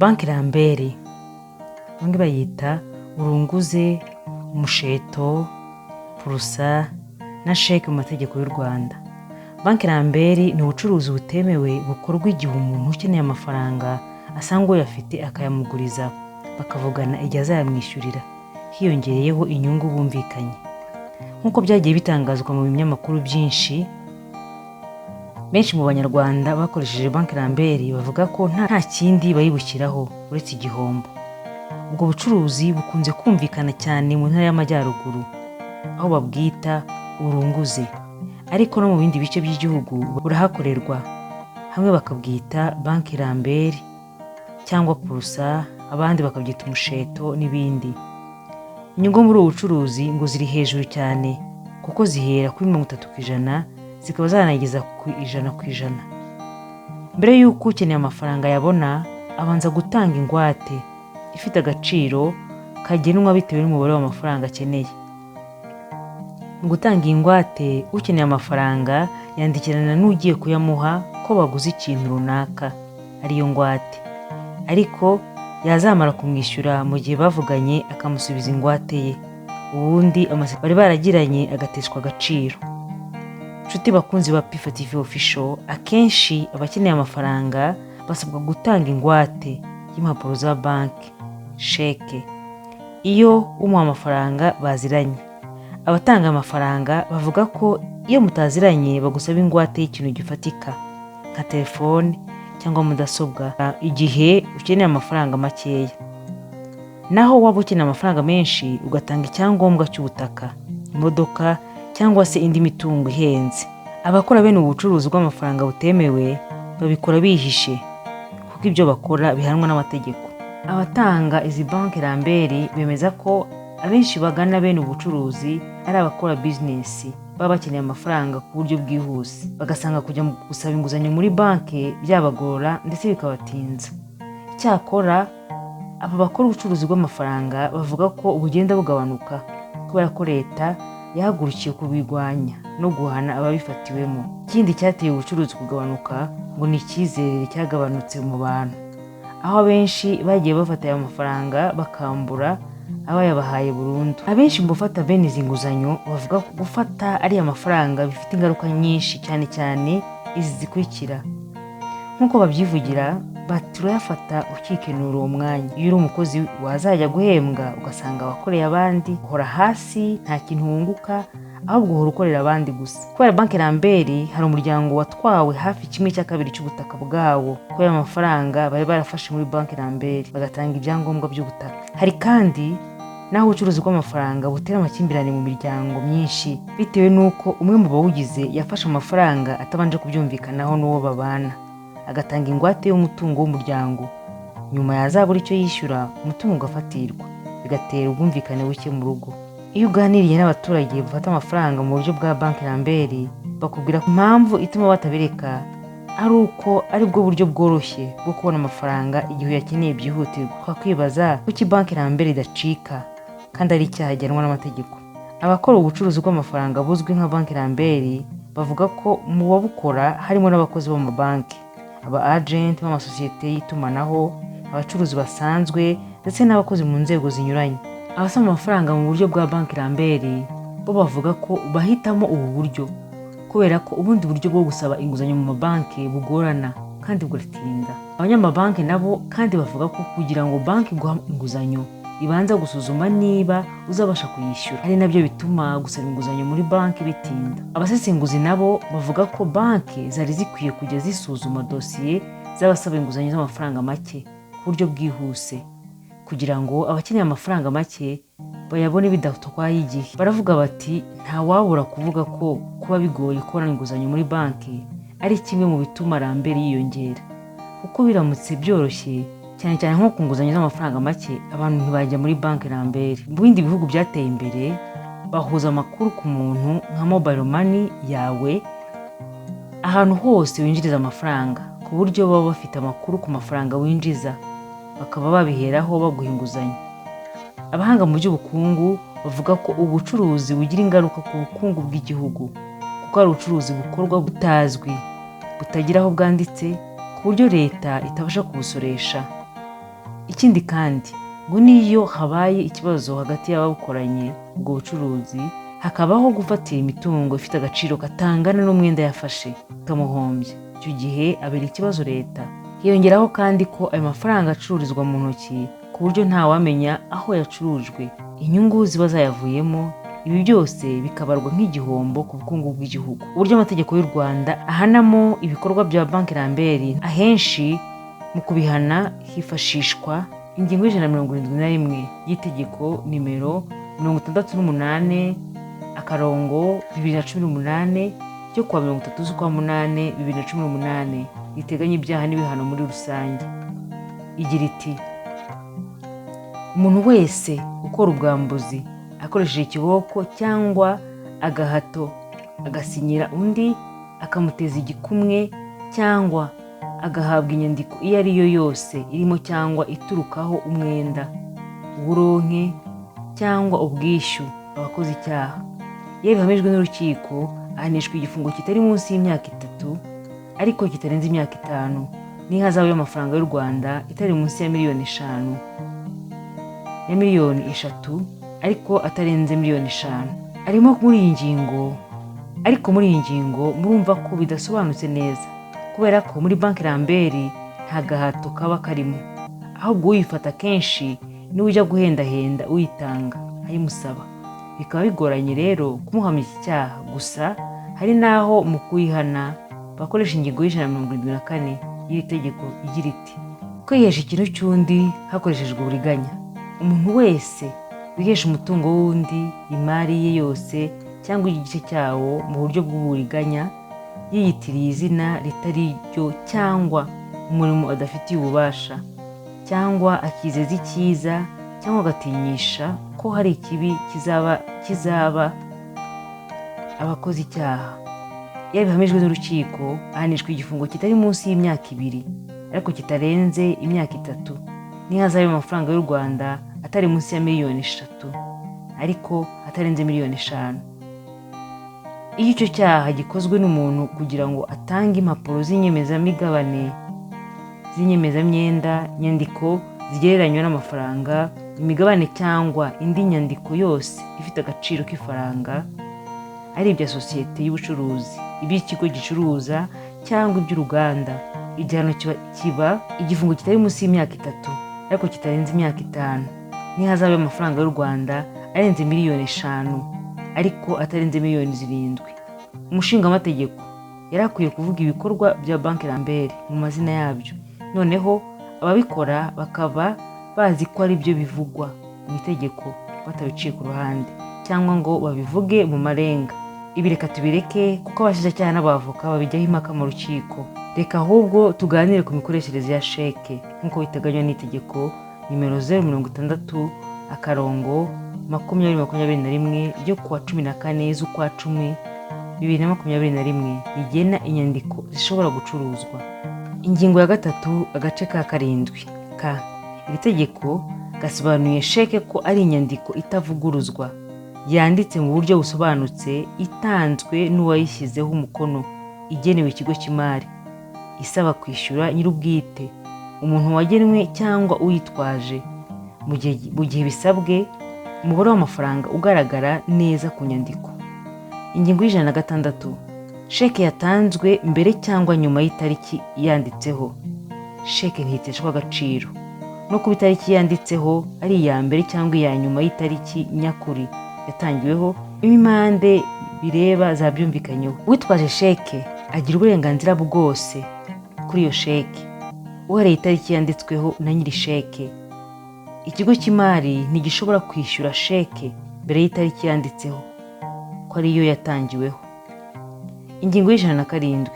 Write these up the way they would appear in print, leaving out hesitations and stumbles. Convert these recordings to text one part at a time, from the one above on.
Banki Lambert bamwe bayita urunguze, umusheto, purusa na sheke mu mategeko y'u Rwanda. Banki Lambert ni ubucuruzi butemewe bukorwa igihe umuntu ukeneye amafaranga asanga uyafite akayamuguriza bakavugana igihe azayamwishyurira hiyongereyeho inyungu bumvikanye. Nk'uko byagiye bitangazwa mu binyamakuru byinshi, benshi mu banyarwanda bakoresheje Banki Lambert bavuga ko nta kindi bayibukiraho uretse igihombo. Ubwo bucuruzi bukunze kumvikana cyane mu ntara y'Amajyaruguru aho babwita urunguze, ariko no mu bindi bice by'igihugu burahakorerwa, hamwe bakabwita Banki Lambert cyangwa purusa, abandi bakabyita umusheto n'ibindi. Inyungu muri ubu bucuruzi ngo ziri hejuru cyane kuko zihera kuri 30% zikaba zanageza ku 100%. Mbere y'uko ukeneye amafaranga yabona, abanza gutanga ingwate ifite agaciro kagenwa bitewe n'umubare w'amafaranga akeneye. Mu gutanga ingwate, ukeneye amafaranga yandikirana n'ugiye kuyamuha ko baguze ikintu runaka ariyo ngwate, ariko yazamara kumwishyura mu gihe bavuganye akamusubiza ingwate ye, ubundi amasezerano bari baragiranye agateshwa agaciro. Nshuti bakunzi ba P4 TV Official, akenshi abakeneye amafaranga basabwa gutanga ingwate y'impapuro za banki, sheke, iyo umuha amafaranga baziranye. Abatanga amafaranga bavuga ko iyo mutaziranye bagusaba ingwate y'ikintu gifatika nka telefone cyangwa mudasobwa igihe ukeneye amafaranga makeya. Naho waba ukeneye amafaranga menshi ugatanga icyangombwa cy'ubutaka, imodoka cyangwa se indi mitungo ihenze. Abakora bene ubucuruzi bw'amafaranga butemewe babikora bihishe kuko ibyo bakora bihanwa n'amategeko. Abatanga izi Banki Lambert bemeza ko abenshi bagana bene ubucuruzi ari abakora business baba bakeneye amafaranga ku buryo bwihuse, bagasanga kujya gusaba inguzanyo muri banki byabagora ndetse bikabatinza. Icyakora aba bakora ubucuruzi bw'amafaranga bavuga ko bugenda bugabanuka kubera ko leta yahagurukiye kubirwanya no guhana ababifatiwemo. Ikindi cyateye ubucuruzi kugabanuka ngo ni icyizere cyagabanutse mu bantu, aho abenshi bagiye bafata aya mafaranga bakambura abayabahaye burundu. Abenshi mu bafata bene izi nguzanyo bavuga ko gufata ariya mafaranga bifite ingaruka nyinshi, cyane cyane izi zikurikira. Nk'uko babyivugira, turayafata ukikenura uwo mwanya. Iyo uri umukozi wazajya guhembwa ugasanga wakoreye abandi, uhora hasi nta kintu wunguka, ahubwo uhora ukorera abandi gusa. Kubera Banki Lambert hari umuryango watwawe hafi 1/2 cy'ubutaka bwawo kubera amafaranga bari barafashe muri Banki Lambert bagatanga ibyangombwa by'ubutaka. Hari kandi naho ubucuruzi bw'amafaranga butera amakimbirane mu miryango myinshi bitewe n'uko umwe mu bawugize yafashe amafaranga atabanje kubyumvikanaho n'uwo babana, agatanga ingwate y'umutungo w'umuryango, nyuma yazabura icyo yishyura umutungo ugafatirwa, bigatera ubwumvikane buke mu rugo. Iyo uganiriye n'abaturage bafata amafaranga mu buryo bwa Banki Lambert bakubwira impamvu ituma batabireka ari uko ari bwo buryo bworoshye bwo kubona amafaranga igihe yakeneye byihutirwa. Twakwibaza kuki Banki Lambert idacika kandi ari icyaha gihanwa n'amategeko. Abakora ubucuruzi bw'amafaranga buzwi nka Banki Lambert bavuga ko mu babukora harimo n'abakozi bo mu banki, aba agent b'amasosiyete y'itumanaho, abacuruzi basanzwe ndetse n'abakozi mu nzego zinyuranye. Abasaba amafaranga mu buryo bwa Banki Lambert bo bavuga ko bahitamo ubu buryo kubera ko ubundi buryo bwo gusaba inguzanyo mu mabanki bugorana kandi bugatinda. Abanyamabanki nabo kandi bavuga ko kugira ngo banki guha inguzanyo ibanza gusuzuma niba uzabasha kuyishyura, ari nabyo bituma gusaba inguzanyo muri banki bitinda. Abasesenguzi nabo bavuga ko banki zari zikwiye kujya zisuzuma dosiye z'abasaba inguzanyo z'amafaranga make ku buryo bwihuse kugira ngo abakeneye amafaranga make bayabone bidatwaye igihe. Baravuga bati nta wabura kuvuga ko kuba bigoye kubona inguzanyo muri banki ari kimwe mu bituma Lambert yiyongera, kuko biramutse byoroshye cyane cyane nko ku nguzanyo z'amafaranga make abantu ntibajya muri Banki Lambert. Mu bindi bihugu byateye imbere bahuza amakuru ku muntu nka mobile money yawe ahantu hose winjiriza amafaranga, ku buryo baba bafite amakuru ku mafaranga winjiza bakaba babiheraho baguha inguzanyo. Abahanga mu by'ubukungu bavuga ko ubucuruzi bugira ingaruka ku bukungu bw'igihugu kuko ari ubucuruzi bukorwa butazwi, butagira aho bwanditse, ku buryo leta itabasha kubusoresha. Ikindi kandi ngo niyo habaye ikibazo hagati y'ababukoranye ubwo bucuruzi, hakabaho gufatira imitungo ifite agaciro katangana n'umwenda yafashe ikamuhombya, icyo gihe abera ikibazo leta. Hiyongeraho kandi ko ayo mafaranga acururizwa mu ntoki ku buryo ntawamenya aho yacurujwe, inyungu ziba zayavuyemo. Ibi byose bikabarwa nk'igihombo ku bukungu bw'igihugu. Uburyo amategeko y'u Rwanda ahanamo ibikorwa bya banki Lambert, ahenshi mu kubihana hifashishwa ingingo y'171 y'itegeko nimero 68/2018 ryo kuwa 30/8/2018 riteganya ibyaha n'ibihano muri rusange. Igira iti: umuntu wese ukora ubwambuzi akoresheje ikiboko cyangwa agahato, agasinyira undi, akamuteza igikumwe cyangwa agahabwa inyandiko iyo ari yo yose irimo cyangwa iturukaho umwenda, uburonke cyangwa ubwishyu abakoze icyaha, iyo bihamijwe n'urukiko ahanishwa igifungo kitari munsi y'imyaka 3 ariko kitarenze imyaka 5 n'ihazabu y'amafaranga y'u Rwanda itari munsi ya miliyoni 5 ya miliyoni 3 ariko atarenze miliyoni 5. Arimo muri iyi ngingo murumva ko bidasobanutse neza, kubera ko muri banki Lambert nta gahato kaba karimo, ahubwo uyifata kenshi niwe ujya guhendahenda uyitanga ayimusaba. Bikaba bigoranye rero kumuhamya iki cyaha. Gusa hari naho mu kuyihana bakoresha ingingo y'174 y'iri tegeko igira iti: kwihesha ikintu cy'undi hakoreshejwe uburiganya. Umuntu wese wihesha umutungo w'undi, imari ye yose cyangwa igice cyawo mu buryo bw'uburiganya, yiyitiriye izina ritari ryo cyangwa umurimo adafitiye ububasha, cyangwa akizeza icyiza cyangwa agatinyisha ko hari ikibi kizaba abakoze icyaha, iyo bihamijwe n'urukiko ahanishwa igifungo kitari munsi y'imyaka 2 ariko kitarenze imyaka 3 n'ihazabu y'amafaranga y'u Rwanda atari munsi ya miliyoni 3 ariko atarenze miliyoni 5. Iyo icyo cyaha gikozwe n'umuntu kugira ngo atange impapuro z'inyemezamigabane, z'inyemezamyenda, nyandiko zigereranywa n'amafaranga, imigabane cyangwa indi nyandiko yose ifite agaciro k'ifaranga, ari ibya sosiyete y'ubucuruzi, iby'ikigo gicuruza cyangwa iby'uruganda, igihano kiba igifungo kitari munsi y'imyaka 3 ariko kitarenze imyaka 5 n'ihazabu y'amafaranga y'u Rwanda arenze miliyoni 5 ariko atarenze miliyoni 7. Umushingamategeko yari akwiye kuvuga ibikorwa bya banki Lambert mu mazina yabyo, noneho ababikora bakaba bazi ko ari byo bivugwa mu itegeko, batabiciye ku ruhande cyangwa ngo babivuge mu marenga. Ibi reka tubireke kuko abashinjacyaha n'abavoka babijyaho impaka mu rukiko. Reka ahubwo tuganire ku mikoreshereze ya sheke nk'uko biteganywa n'itegeko nimero 066/2021 ryo kuwa 14/10/2021 rigena inyandiko zishobora gucuruzwa. Ingingo ya 3 agace ka 7 ka iri tegeko gasobanuye sheke ko ari inyandiko itavuguruzwa, yanditse mu buryo busobanutse, itanzwe n'uwayishyizeho umukono, igenewe ikigo cy'imari, isaba kwishyura nyir'ubwite, umuntu wagenwe cyangwa uyitwaje, mu gihe bisabwe umubare w'amafaranga ugaragara neza ku nyandiko. Ingingo y'106 sheke yatanzwe mbere cyangwa nyuma y'itariki yanditseho, sheke ntiteshwa agaciro no kuba itariki yanditseho ari iya mbere cyangwa iya nyuma y'itariki nyakuri yatangiweho, impande bireba zabyumvikanyeho. Uwitwaje sheke agira uburenganzira bwose kuri iyo sheke uhereye itariki yanditsweho na nyiri sheke. Ikigo cy'imari ntigishobora kwishyura sheke mbere y'itariki yanditseho ko ariyo yatangiweho. Ingingo y'107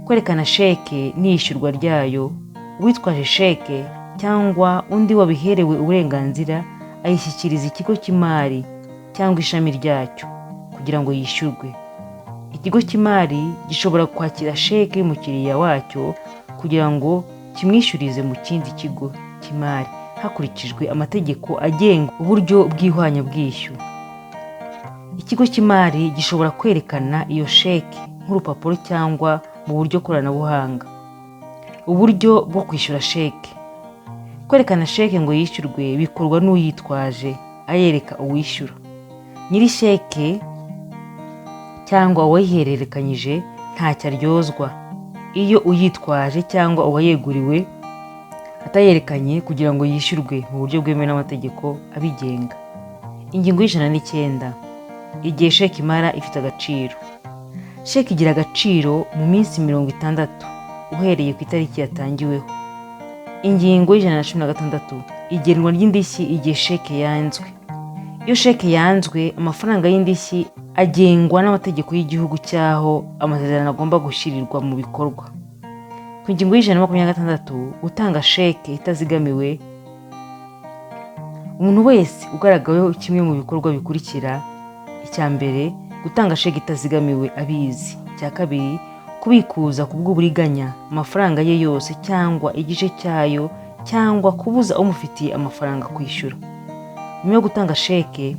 kwerekana sheke n'iyishyurwa ryayo. Uwitwaje sheke cyangwa undi wabiherewe uburenganzira ayishyikiriza ikigo cy'imari cyangwa ishami ryacyo kugira ngo yishyurwe. Ikigo cy'imari gishobora kwakira sheke y'umukiriya wacyo kugira ngo kimwishyurize mu kindi kigo cy'imari hakurikijwe amategeko agenga uburyo bw'ihwanyabwishyu. Ikigo cy'imari gishobora kwerekana iyo sheke nk'urupapuro cyangwa mu buryo koranabuhanga. Uburyo bwo kwishyura sheke: Kwerekana sheke ngo yishyurwe bikorwa n'uyitwaje ayereka uwishyura. Nyiri sheke cyangwa uwayihererekanyije ntacyo aryozwa iyo uyitwaje cyangwa uwayeguriwe atayerekanye kugira ngo yishyurwe mu buryo bwemewe n'amategeko abigenga. Ingingo y'109. Igihe sheke imara ifite agaciro. Sheke igira agaciro mu minsi 60 uhereye ku itariki yatangiweho. Ingingo y'116. Igenwa ry'indishyi igihe sheke yanzwe. Iyo sheke yanzwe, amafaranga y'indishyi agengwa n'amategeko y'igihugu cyaho amasezerano agomba gushyirirwa mu bikorwa. Ku ngingo y'126. Gutanga sheke itazigamiwe. Umuntu wese ugaragaweho kimwe mu bikorwa bikurikira: icya mbere, gutanga sheke itazigamiwe abizi. Icya kabiri, kubikuza ku bw'uburiganya amafaranga ye yose cyangwa igice cyayo, cyangwa kubuza umufitiye amafaranga kwishyura. Nyuma yo gutanga sheke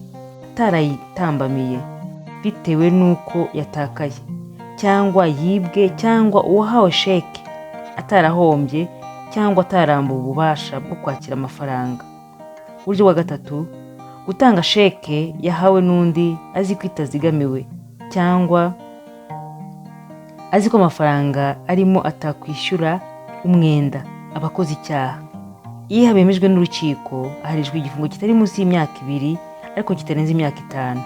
atarayitambamiye bitewe n'uko yatakaye cyangwa yibwe, cyangwa uwahawe sheke atarahombye cyangwa atarambuwe ububasha bwo kwakira amafaranga. Uburyo bwa gatatu, gutanga sheke yahawe n'undi azi ko itazigamiwe cyangwa azi ko amafaranga arimo atakwishyura umwenda aba akoze icyaha. Iyo bemejwe n'urukiko, aharijwe igifungo kitari munsi y'imyaka 2 ariko kitarenze imyaka 5,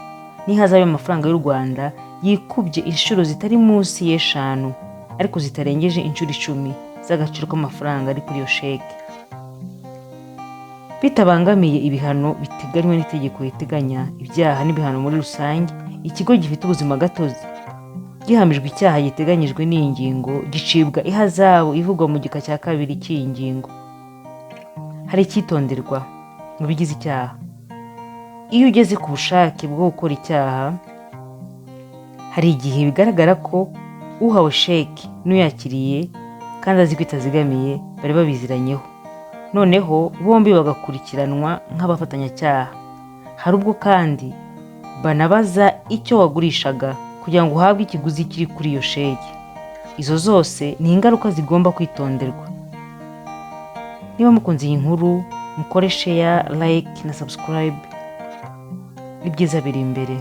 n'ihazabe amafaranga y'u Rwanda yikubye inshuro zitari munsi y'5 ariko zitarengeje inshuro 10 z'agaciro k'amafaranga ari kuri iyo sheke. Bitabangamiye ibihano biteganywa n'itegeko riteganya ibyaha n'ibihano muri rusange, ikigo gifite ubuzima gatozi gihamijwe icyaha giteganyijwe n'iyi ngingo gicibwa ihazabu ivugwa mu gika cya 2 cy'iyi ngingo. Hari icyitonderwa mu bigize icyaha. Iyo ugeze ku bushake bwo gukora icyaha, hari igihe bigaragara ko uhawe sheke n'uyakiriye kandi azi ko itazigamiye bari babiziranyeho, noneho bombi bagakurikiranwa nk'abafatanyacyaha. Hari ubwo kandi banabaza icyo wagurishaga kugira ngo uhabwe ikiguzi kiri kuri iyo sheke. Izo zose ni ingaruka zigomba kwitonderwa. Niba mukunze iyi nkuru, mukore share, like na subscribe. Ibyiza biri imbere.